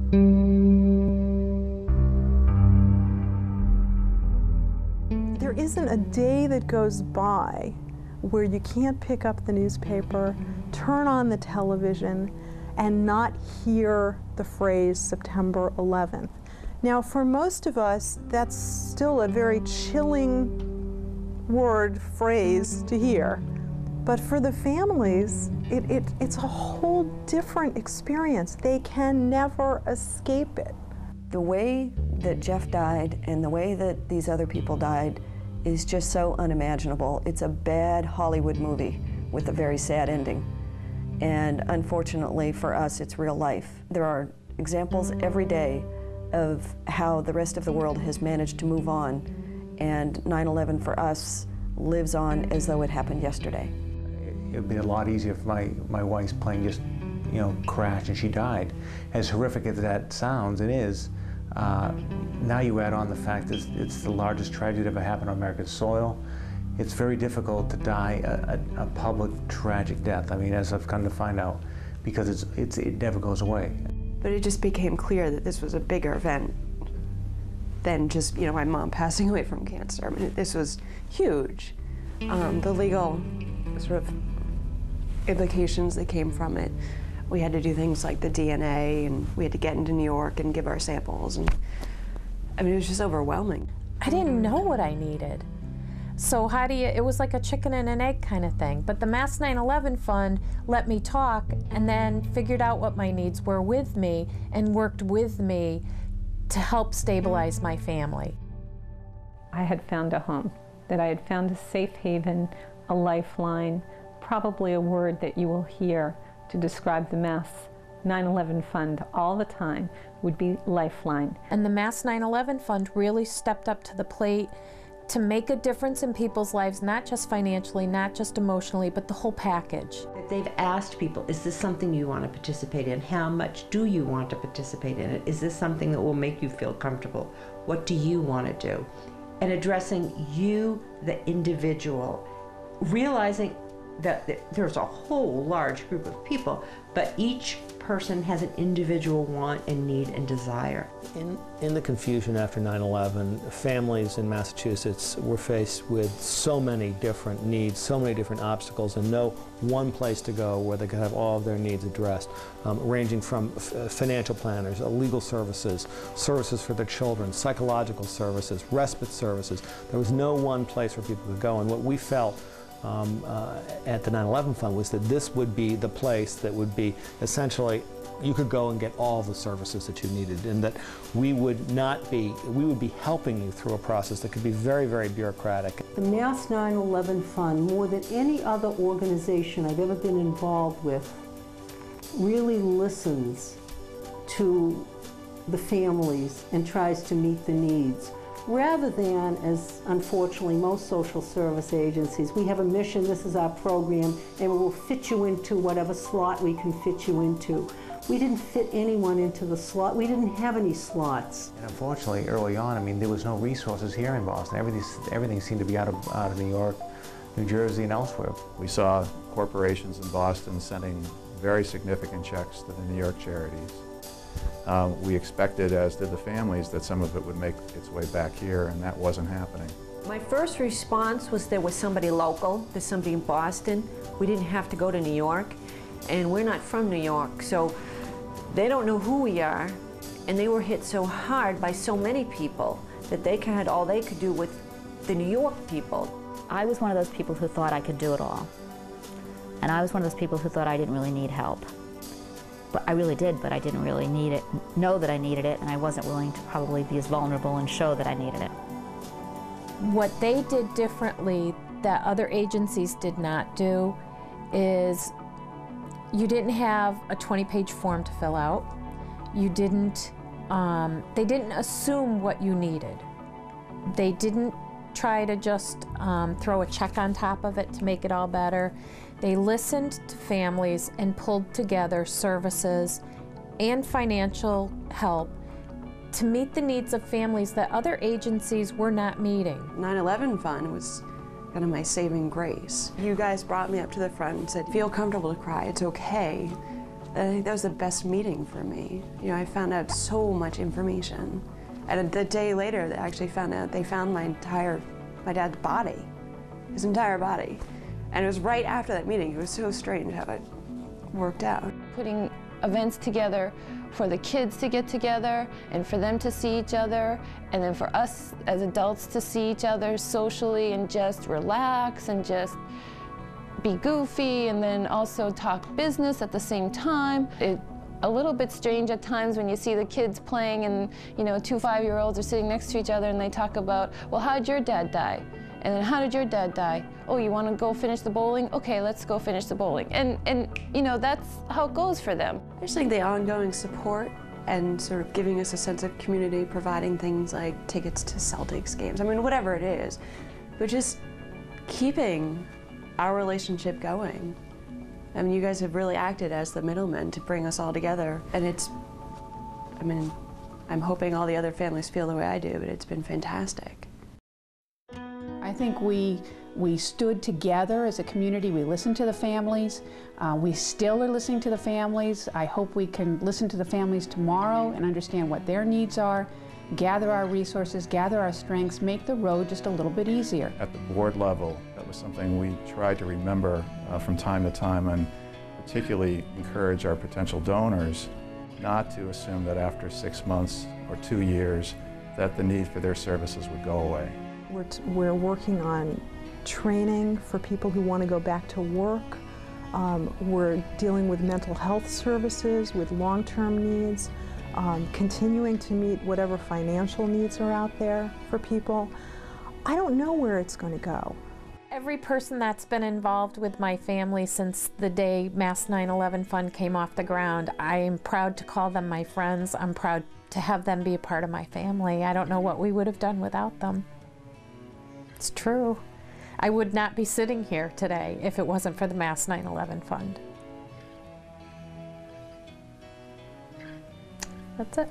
There isn't a day that goes by where you can't pick up the newspaper, turn on the television, and not hear the phrase September 11th. Now, for most of us, that's still a very chilling phrase to hear. But for the families, it's a whole different experience. They can never escape it. The way that Jeff died and the way that these other people died is just so unimaginable. It's a bad Hollywood movie with a very sad ending. And unfortunately for us, it's real life. There are examples every day of how the rest of the world has managed to move on, and 9/11 for us lives on as though it happened yesterday. It would be a lot easier if my wife's plane just, crashed and she died. As horrific as that sounds, it is. Now you add on the fact that it's the largest tragedy that ever happened on American soil. It's very difficult to die a public tragic death. I mean, as I've come to find out, because it never goes away. But it just became clear that this was a bigger event than just, my mom passing away from cancer. I mean, this was huge. The legal sort of implications that came from it. We had to do things like the DNA, and we had to get into New York and give our samples. And I mean, it was just overwhelming. I didn't know what I needed. So it was like a chicken and an egg kind of thing. But the Mass 9/11 Fund let me talk and then figured out what my needs were with me and worked with me to help stabilize my family. I had found a home, that I had found a safe haven, a lifeline, probably a word that you will hear to describe the Mass 9/11 Fund all the time would be lifeline. And the Mass 9/11 Fund really stepped up to the plate to make a difference in people's lives, not just financially, not just emotionally, but the whole package. They've asked people, is this something you want to participate in? How much do you want to participate in it? Is this something that will make you feel comfortable? What do you want to do? And addressing you, the individual, realizing that there's a whole large group of people, but each person has an individual want and need and desire. In the confusion after 9/11, families in Massachusetts were faced with so many different needs, so many different obstacles, and no one place to go where they could have all of their needs addressed, ranging from financial planners, legal services, services for their children, psychological services, respite services. There was no one place where people could go, and what we felt at the 9/11 Fund was that this would be the place that would be essentially, you could go and get all the services that you needed, and that we would be helping you through a process that could be very, very bureaucratic. The Mass 9/11 Fund, more than any other organization I've ever been involved with, really listens to the families and tries to meet the needs. Rather than, as unfortunately most social service agencies, we have a mission, this is our program, and we will fit you into whatever slot we can fit you into. We didn't fit anyone into the slot. We didn't have any slots. And unfortunately, early on, I mean, there was no resources here in Boston. Everything seemed to be out of New York, New Jersey, and elsewhere. We saw corporations in Boston sending very significant checks to the New York charities. We expected, as did the families, that some of it would make its way back here, and that wasn't happening. My first response was there was somebody local, there's somebody in Boston. We didn't have to go to New York, and we're not from New York, so they don't know who we are, and they were hit so hard by so many people that they had all they could do with the New York people. I was one of those people who thought I could do it all, and I was one of those people who thought I didn't really need help. But I really did, but I didn't really know that I needed it, and I wasn't willing to probably be as vulnerable and show that I needed it. What they did differently that other agencies did not do is you didn't have a 20-page form to fill out. You didn't, they didn't assume what you needed. They didn't try to just throw a check on top of it to make it all better. They listened to families and pulled together services and financial help to meet the needs of families that other agencies were not meeting. 9/11 Fund was kind of my saving grace. You guys brought me up to the front and said, feel comfortable to cry, it's okay. I think that was the best meeting for me. You know, I found out so much information. And the day later, they actually found out they found my dad's body, his entire body. And it was right after that meeting. It was so strange how it worked out. Putting events together for the kids to get together and for them to see each other, and then for us as adults to see each other socially and just relax and just be goofy and then also talk business at the same time. It's a little bit strange at times when you see the kids playing and, you know, 2 5-year-olds are sitting next to each other and they talk about, well, how did your dad die? And then how did your dad die? Oh, you want to go finish the bowling? Okay, let's go finish the bowling. And you know, that's how it goes for them. I just think the ongoing support and sort of giving us a sense of community, providing things like tickets to Celtics games, I mean, whatever it is, but just keeping our relationship going. I mean, you guys have really acted as the middlemen to bring us all together. And it's, I mean, I'm hoping all the other families feel the way I do, but it's been fantastic. I think we stood together as a community. We listened to the families. We still are listening to the families. I hope we can listen to the families tomorrow and understand what their needs are, gather our resources, gather our strengths, make the road just a little bit easier. At the board level, that was something we tried to remember from time to time, and particularly encourage our potential donors not to assume that after 6 months or 2 years that the need for their services would go away. We're working on training for people who want to go back to work. We're dealing with mental health services, with long-term needs, continuing to meet whatever financial needs are out there for people. I don't know where it's going to go. Every person that's been involved with my family since the day Mass 9/11 Fund came off the ground, I am proud to call them my friends. I'm proud to have them be a part of my family. I don't know what we would have done without them. It's true. I would not be sitting here today if it wasn't for the Mass 9/11 Fund. That's it.